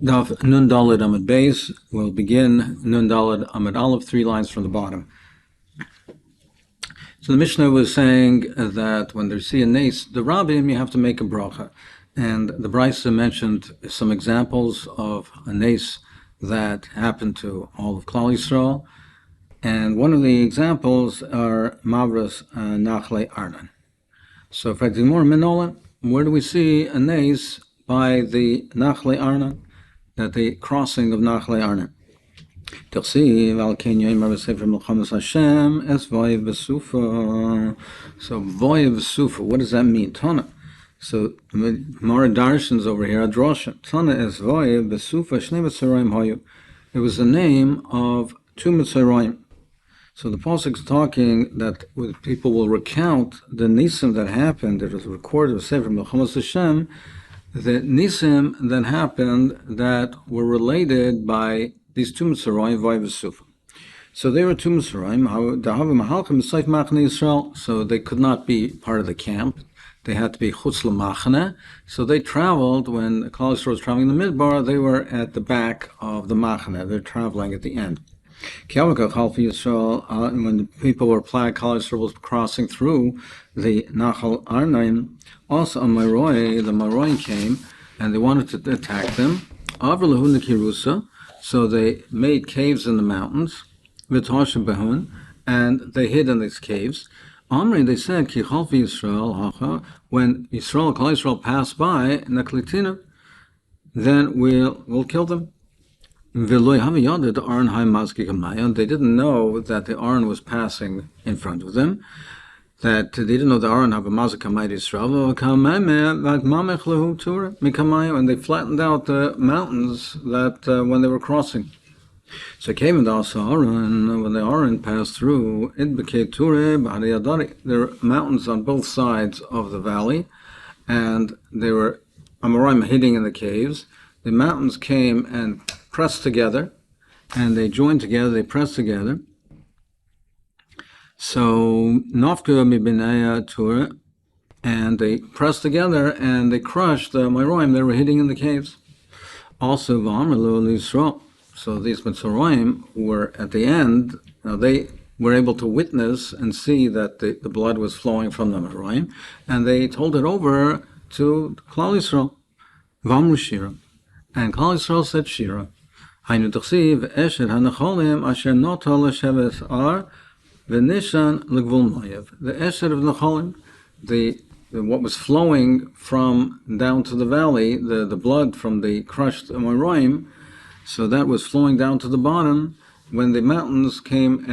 Daf Nun Daled Amud Beis will begin Nun Daled Amud Aleph, 3 lines from the bottom. So the Mishnah was saying that when they see a nace, the Rabbim, you have to make a bracha. And the Brisa mentioned some examples of a nace that happened to all of Klal Yisrael. And one of the examples are Mavras Nachle Arnon. So, for example, Minola, where do we see a nace by the Nachle Arnon? At the crossing of Nachle Arnon. Dirshu Yomi Masechet Brachot Hashem es voyev v'sufa. So voyev v'sufa, what does that mean? Tana. So Mara Darshans over here, Adrosha. Tana es voyev v'sufa shnei mitzrayim hayu. It was the name of 2 mitzrayim. So the pasuk is talking that people will recount the nisim that happened. It was recorded of Sefer Brachot Hashem. The nisim that happened that were related by these 2 Mitzrayim, Voy v'Sufa. So they were 2 Mitzrayim, so they could not be part of the camp. They had to be chutz l'machane. So they traveled, when Klal Yisrael was traveling in the Midbar, they were at the back of the machane. They're traveling at the end. When the people were plagued, Klal Yisrael was crossing through the Nachal Arnon. Also on Maroi, the Maroi came and they wanted to attack them. So they made caves in the mountains, and they hid in these caves. They said, when Klal Yisrael passed by, then we'll kill them. They didn't know that the Aron was passing in front of them, that they didn't know the Aron have a Mazakamite Israel, and they flattened out the mountains that when they were crossing. So it came into Aron, when the Aron passed through, it became Ture. There were mountains on both sides of the valley, and there were Amoraim hiding in the caves. The mountains came and pressed together, and they joined together, they pressed together. So Nafka Mibinaya Tur, and they pressed together and they crushed the Meroim they were hiding in the caves. Also V'Amrlu Yisrael. So these Mitzrayim were at the end. Now they were able to witness and see that the blood was flowing from the Meroim, and they told it over to Klal Yisrael. V'Amru Shira, and Klal Yisrael said Shira. Hainu T'chsiv Eshet HaNecholim Asher Nota L'Shevet Ar V'Nishan L'Gvul Moav. The Eshet of Necholim, the what was flowing from down to the valley, the blood from the crushed Amoraim, so that was flowing down to the bottom when the mountains came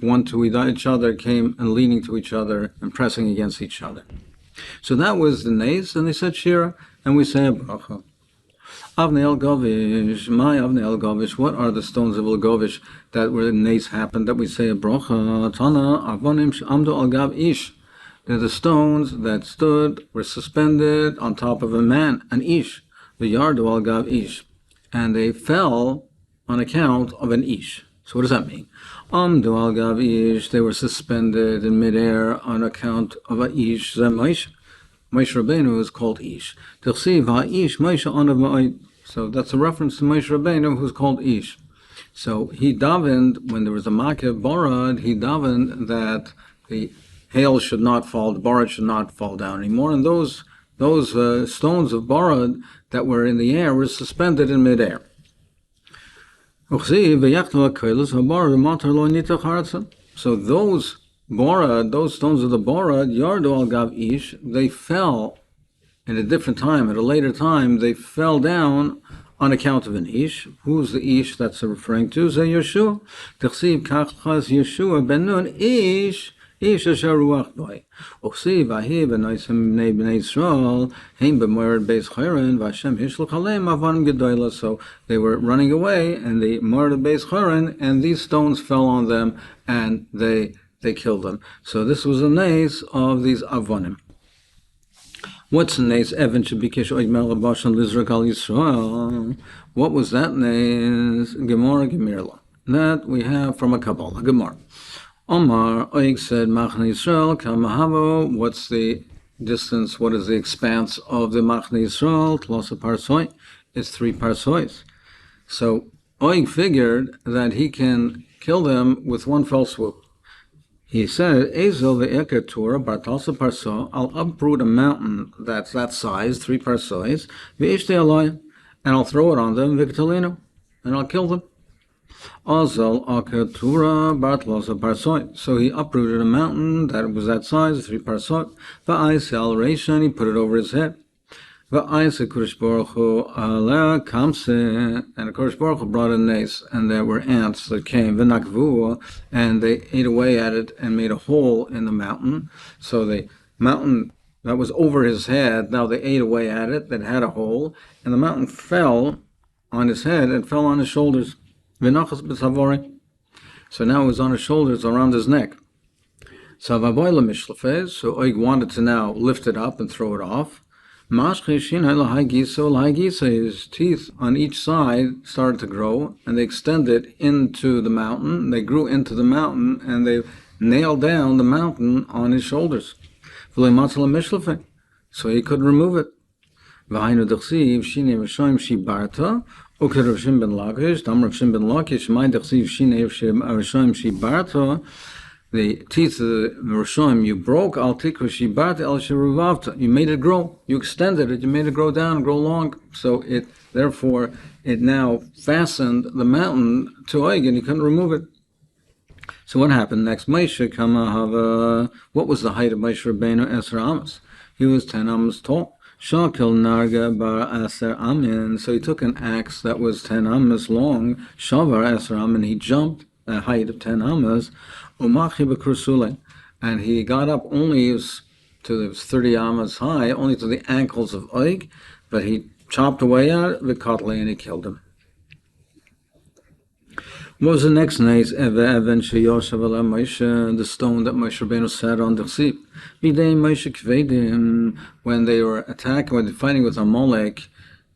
one to each other, came and leaning to each other and pressing against each other. So that was the nace, and they said Shira, and we say a bracha. Avnei El Govish, my Avnei El Govish, what are the stones of El Govish that where the nace happened that we say a bracha? Tana, Avonim Amdu Al Gav Ish. They're the stones that were suspended on top of a man, an Ish. V'yardu Al Gav Ish. And they fell on account of an Ish. So what does that mean? Amdu Al Gav Ish, they were suspended in midair on account of an Ish. Moshe Rabbeinu is called Ish. Dirshu Ha'ish Moshe Anav Ma'id. So that's a reference to Moshe Rabbeinu, who's called Ish. So he davened, when there was a Makeh Barad, he davened that the hail should not fall, the Barad should not fall down anymore, and those stones of Barad that were in the air were suspended in midair. So those Borad, those stones of the Borad, Yardu Al Gav Ish, they fell at a different time, at a later time, they fell down on account of an Ish. Who's the Ish that's referring to? Zeh Yeshua. T'chsiv kachas Yeshua ben Nun Ish asher ruach boi. Uchsiv ahi b'noisem b'nei Yisrael heim b'mored beis chayren v'Hashem hishluch aleim avanim gedoyla. So they were running away, and the mored beis chayren, and these stones fell on them, and they killed them. So this was a nace of these avonim. What's the nace? Evan Shabikesh Oigmel Bashan Lizrak Al Yisrael. What was that nace? Gemara Gemirla. That we have from a Kabbalah. Gemara. Omar Oig said Machne Yisrael Kamahavo. What's the distance? What is the expanse of the Machne Yisrael? Tlosa Parsoi. it's 3 parsois. So Oig figured that he can kill them with one fell swoop. He said, Ezel ve'eker Torah bartalsa parso, I'll uproot a mountain that's that size, 3 parsois, ve'ishte alayim, and I'll throw it on them, victolino, and I'll kill them. Azel akatura bartlosa parsoi. So he uprooted a mountain that was that size, 3 parsoi. Va'ais al reishan, he put it over his head. Va'ais Kodesh Baruch Hu ala kamse, and Kodesh Baruch Hu brought a nace, and there were ants that came, v'nakvu, and they ate away at it and made a hole in the mountain. So the mountain that was over his head, now they ate away at it, that had a hole, and the mountain fell on his head and fell on his shoulders. So now it was on his shoulders, around his neck. So Oig wanted to now lift it up and throw it off. His teeth on each side started to grow, and they extended into the mountain. They grew into the mountain, and they nailed down the mountain on his shoulders. So he couldn't remove it. Okay, Rav Shimon ben Lakish, Rav Shimon ben Lakish, my dechsiv shinei Rishayim shibarta, the teeth of the Rishayim you broke, al tikra shibarta el shiruvavta, you made it grow, you extended it, you made it grow down, grow long, so therefore it now fastened the mountain to Oig, and he couldn't remove it. So what happened next? Moshe Kamahava, what was the height of Moshe Rabbeinu? Esra Amos. He was 10 amos tall. Shakil Narga bar Aser Amin. So he took an axe that was 10 amas long, Shavar Aser Amin. He jumped a height of 10 amas, Umachi B'Kursule, and he got up only to 30 amas high, only to the ankles of Oig, but he chopped away at it, and he killed him. What was the next nace? Even sheyoshav ala Moshe, the stone that Moshe Rabbeinu sat on the chsip. B'dei Moshe kvedim, when they were fighting with Amalek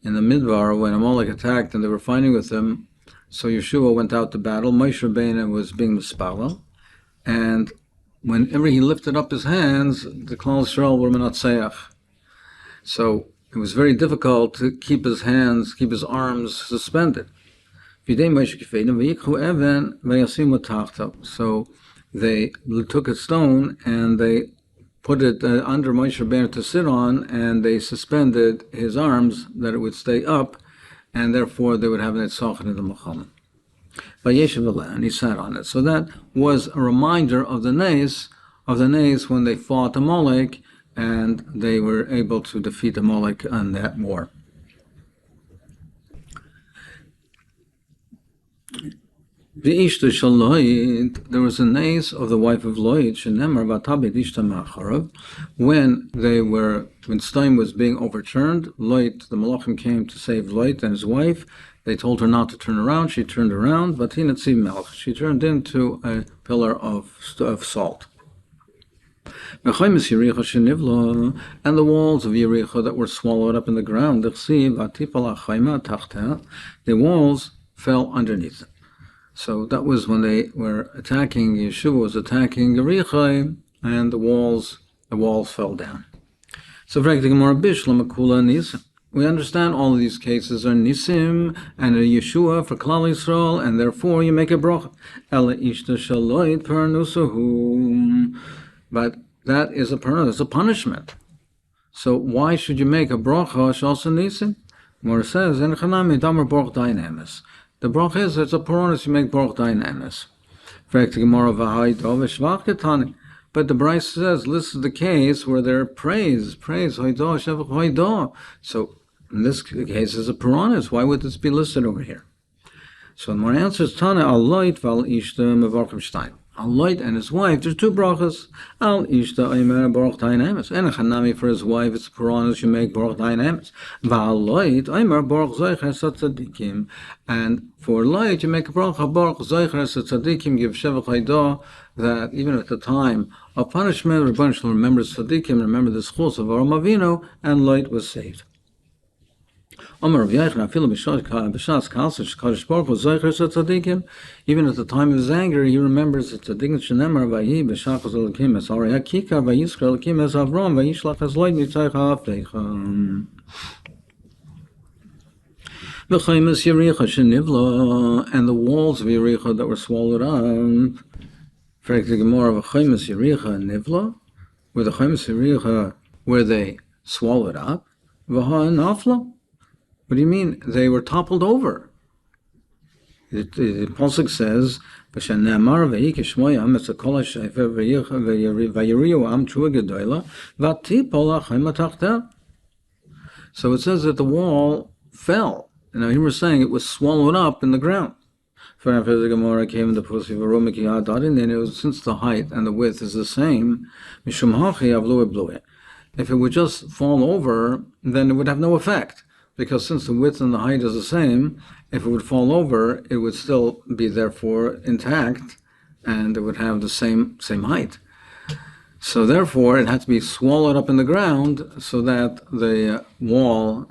in the Midbar, when Amalek attacked and they were fighting with them, so Yeshua went out to battle. Moshe Rabbeinu was being mispalel, and whenever he lifted up his hands, the Klal Yisrael were menatzeach. So it was very difficult to keep his arms suspended. So they took a stone and they put it under Moshe Rabbeinu to sit on, and they suspended his arms that it would stay up, and therefore they would have an etzochet in the Muhammad. And he sat on it. So that was a reminder of the nace when they fought Amalek, and they were able to defeat Amalek on that war. There was a nace of the wife of Loid, when Stein was being overturned, Loid, the Malachim came to save Loid and his wife. They told her not to turn around. She turned around, but she turned into a pillar of salt. And the walls of Yericho that were swallowed up in the ground, the walls fell underneath it. So that was when they were attacking, Yeshua was attacking Yericho, and the walls fell down. So we understand all of these cases are Nisim and a Yeshua for Klal Yisrael, and therefore you make a bracha. But that is a punishment. So why should you make a bracha shalsa Nisim? More says, the bracha is, it's a poronis, you make bracha dynamis. But the Bryce says, this is the case where they're praise, hoidah, shevach, hoidah. So in this case, it's a poronis. Why would this be listed over here? So the more answers, Tana, al-loit, val ishta, mevarchim shtein. Al-loit and his wife, there's 2 brachas. Al-ishta, aymer, baruch dynamis. And a chanami for his wife, it's a poronis, you make baruch dynamis. Val-loit, aymer, baruch zoicher, satzadikim. And for light, you make a bracha, baruch zoicher, satzadikim, give shevach hoidah, that even at the time of punishment, Rebbeinu Shalom remembers tzadikim, remember the schus of Avraham Avinu, and light was saved. Even at the time of his anger, he remembers the tzaddikim shenemar vayi b'shachos elokim es arei hakikar vayischer elokim es Avram vayishlach es loit mitzaycha avtecha. V'chaymas Yericha shenivla, and the walls of Yericha that were swallowed up. For the Gemara of Chaymas Yericha nivla, where the Chaymas Yericha, where they swallowed up. V'ha nafla. What do you mean? They were toppled over. The Pasuk says, "V'shanamar ve'ikishmoyam etzakol ha'shefer v'yiriu am chua gedoyla v'tipol ha'chayim atachta." So it says that the wall fell. Now here we're saying it was swallowed up in the ground. For after the Gemara came in the Pusi v'romiki ha'adarin, and it was since the height and the width is the same. Mishum hachi avlu eblueh. If it would just fall over, then it would have no effect. Because since the width and the height is the same, if it would fall over, it would still be therefore intact, and it would have the same height. So therefore, it had to be swallowed up in the ground, so that the wall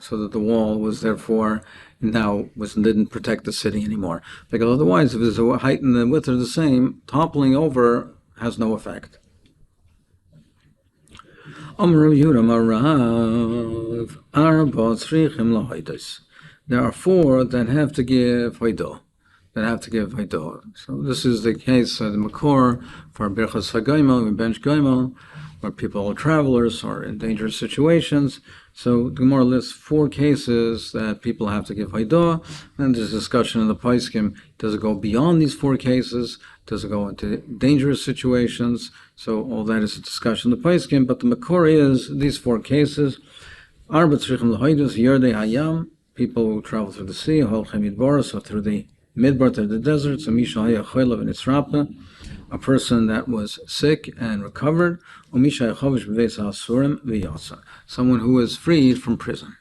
was therefore didn't protect the city anymore. Because otherwise, if the height and the width are the same, toppling over has no effect. There are four that have to give hoidah. So this is the case of the Makor for Birchas HaGoimel and Bench Goimel, where people are travelers or in dangerous situations. So the Gemara lists four cases that people have to give hoidah, and there's discussion in the Paiskim. Does it go beyond these four cases? Does it go into dangerous situations? So all that is a discussion in the Paiskim, but the Makor is these four cases. Arba tzrichim l'hoidus yerdei hayam, people who travel through the sea, holchem midbar, so through the midbar, through the desert, so misha haya choylav and itzrapa, a person that was sick and recovered, or misha yachovish b'veis ha'asurim v'yasa, someone who was freed from prison.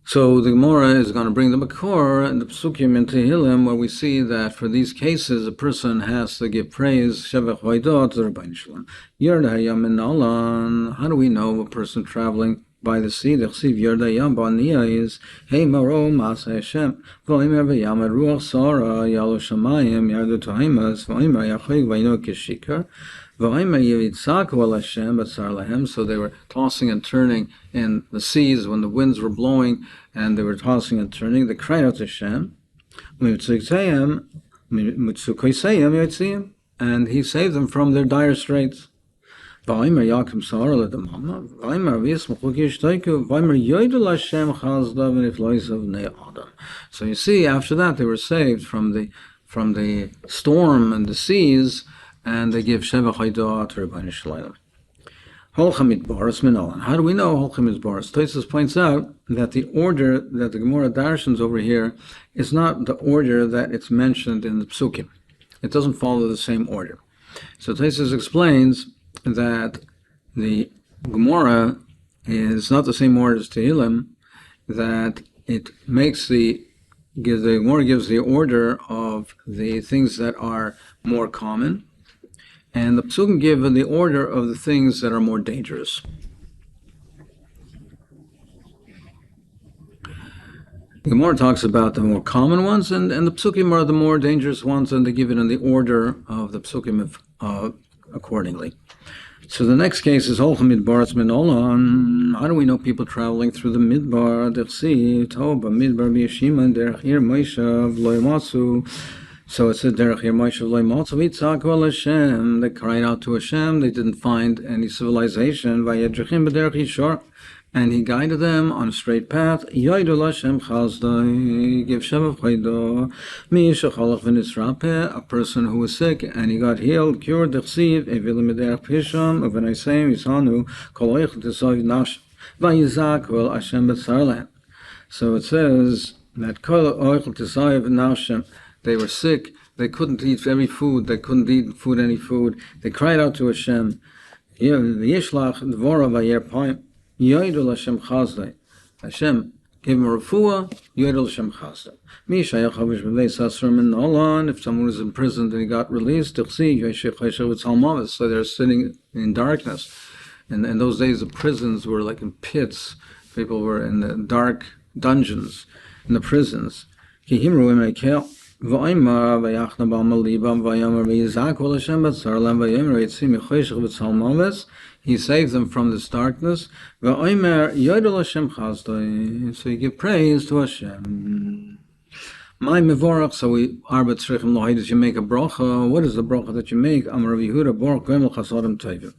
So the Gemara is going to bring the Makor and the Psukim into Tehillim, where we see that for these cases, a person has to give praise, Shevach Vaidah, to the Rabbeinu Shalom. Yerd hayam min alan. How do we know a person traveling by the sea? The Chsiv Yerd hayam ba'aniya is, Hey Maro Masechet Hashem, V'omer v'yamad ruach sara, Yalo shamayim, Yardu tohimas, V'omer yachig v'ayno kishikar, so they were tossing and turning in the seas when the winds were blowing, and they were tossing and turning. They cried out to Hashem, and He saved them from their dire straits. So you see, after that they were saved from the storm and the seas, and they give Shevach Haidah to Rabbeinu Shalom. Holchem Midbaris Minolan. How do we know Holchem Midbaris? Tosfos points out that the order that the Gemara darshans over here is not the order that it's mentioned in the Psukim. It doesn't follow the same order. So Tosfos explains that the Gemara is not the same order as Tehillim, that it makes the Gemara gives the order of the things that are more common, and the Psukim give the order of the things that are more dangerous. The Gemara talks about the more common ones, and the Psukim are the more dangerous ones, and they give it in the order of the Psukim accordingly. So the next case is Holchem Midbaris Min Olam. How do we know people traveling through the Midbar? Dersi Toba Midbar B'Yeshima Derech Ir Moshe V'Lo Yamatzu. So it said Derech Ir Moshe V'Lo Yamatzu V'Yitzaku El Hashem. They cried out to Hashem. They didn't find any civilization. V'Yedrechim B'Derech Yishar. And He guided them on a straight path. Yoidul Hashem Chazdai, give Shevach Haidah. Mi Shechalach V'Nisrape, a person who was sick and he got healed, cured. Dechsiv Evilim B'Derech Pisham, V'Naisem Yishanu Kol Oich T'Soy Nash V'Yizak Vel Hashem B'Tzarlan. So it says that Kol Oich T'Soy Nashim, they were sick. They couldn't eat any food. They couldn't eat any food. They cried out to Hashem. V'Yishlach Dvora V'Yer Poim. Yoidul Hashem Chazdai. Hashem gave him a refuah. Yoidul Hashem Chazdai. If someone was imprisoned and he got released, so they're sitting in darkness. And in those days, the prisons were like in pits. People were in the dark dungeons in the prisons. V'oimar v'yachna b'alma libam v'yomer v'yizak v'lashem b'tzarlam v'yomer v'yitzim v'choshech v'tzalmaves. He saves them from this darkness. V'oimar yodel Hashem chazdoi. So you give praise to Hashem. My mevorach, so we arba tzrichim lohidus, you make a bracha. What is the bracha that you make? Amar Rav Yehuda baruch goyim al chasadim tovim.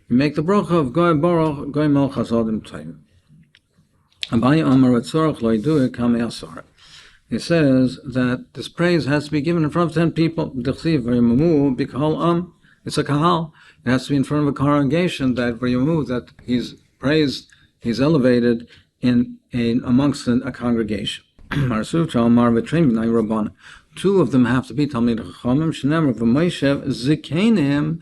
You make the bracha of goyim baruch goyim al chasadim tovim. Abaye amar v'tzorach loidu kamei asar. He says that this praise has to be given in front of 10 people. It's a kahal. It has to be in front of a congregation that he's praised, he's elevated in amongst a congregation. Two of them have to be Talmid Chachamim, Shenemar v'Moshev Zikenim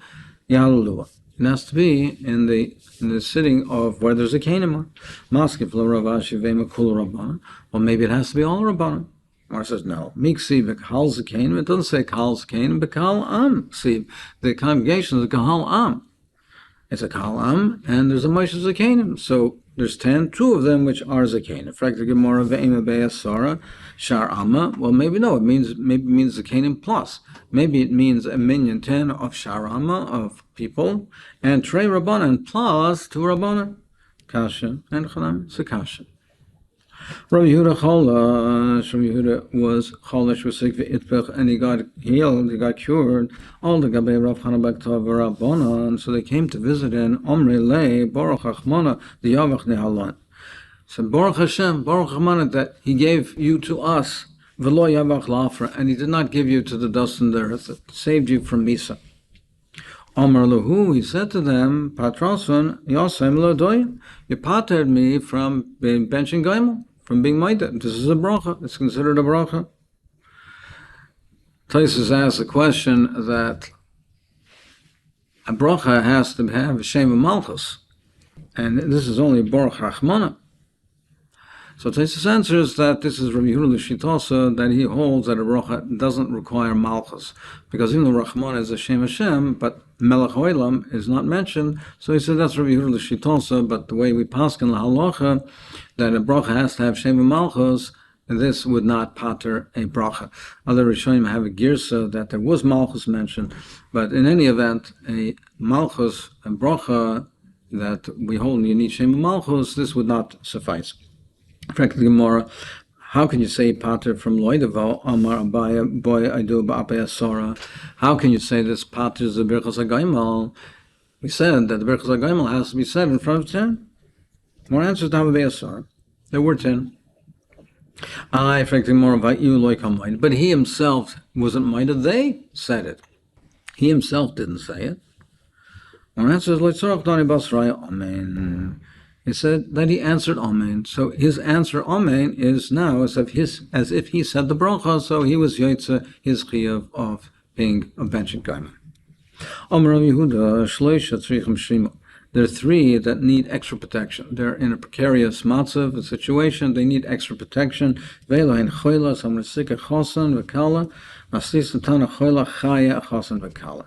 Yahaluluah. It has to be in the sitting of where there's a Kenim. Maskif L'Ravashi V'Makul Rabbanan. Or maybe it has to be all Rabbanan. Or says no. Miksi v'Kahal Zikenim. It doesn't say Kahal Zikenim, but Kahal Am. See, the congregation is a Kahal Am. It's a Kahal Am, and there's a Moshe Zikenim. So there's 10, 2 of them which are Zakanim. Frag the Gemara ve'ema be'asara shar amma. Well, maybe no. Maybe it means Zakanim plus. Maybe it means a minyan 10 of shar amma of people and trei rabbanan plus 2 rabbanan. Kasha and chanam. So kasha. Rabbi Yehuda Cholash. Rabbi Yehuda was Cholash was sick v'itpech, and he got healed. He got cured. All the Gabei Rav Chana Baktov Rabbanan. So they came to visit in Omri Le Baruch Hachmana the Yavach Nehalan. So Baruch Hashem, Baruch Hachmana, that He gave you to us, v'lo Yavach Lafra, and He did not give you to the dust and the earth. It saved you from Misa. Amar Lahu, he said to them, Patroson Yosem Lodoy, you patered me from being benching Gaimel, from being Maida. This is a bracha. It's considered a bracha. Taisus asks a question that a bracha has to have a Shem of Malchus, and this is only Baruch Rachmana. So Taisus answers that this is Rabbi Yehuda L'Shitosa, that he holds that a bracha doesn't require Malchus, because even though Rachmana is a Shem Hashem, but Melech Olam is not mentioned, so he said that's Rabbi Yehuda L'Shitosa, but the way we paskin l'halacha, that a bracha has to have Shem Malchus, this would not pater a bracha. Other Rishonim have a girsa that there was Malchus mentioned, but in any event, a Malchus, a bracha that we hold you need Shem Malchus, this would not suffice. Frankly, Gemara, how can you say pater from Loidavo Amar Abaya Boy Aidu Ba'apaya Sora? How can you say this pater is the Birchas HaGaimal? We said that the Birchas HaGaimal has to be said in front of 10. More answers to Abaya Sora. There were 10. Frankly, more about you like Hamayda. But he himself wasn't Maida, they said it. He himself didn't say it. More answers like Sorach Dani Basraya Amen. He said that he answered Amen. So his answer Amen is now as if he said the bracha, so he was Yotze, his chiyuv of being a benching gaiman. Amar Rav Yehuda Shloisha Tzrichim Shima. There are 3 that need extra protection. They're in a precarious matzav, a situation, they need extra protection. Ve'elahin choila, some resika chosan v'kala, naslis tana choila chaya chosan v'kala.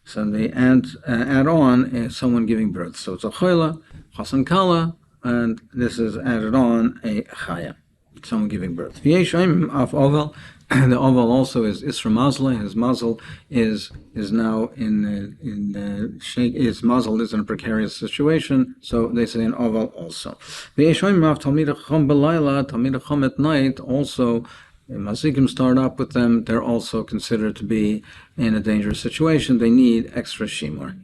So they add on someone giving birth. So it's a choila, chosan kala, and this is added on a chaya, someone giving birth. V'yeshoim af oval. The oval also is Isra Mazla. His muzzle is now in shake. His muzzle is in a precarious situation, so they say an oval also. V'yeshoim af Talmid Chacham b'layla, Talmid Chacham at night also. Mazikim start up with them. They're also considered to be in a dangerous situation. They need extra shimur.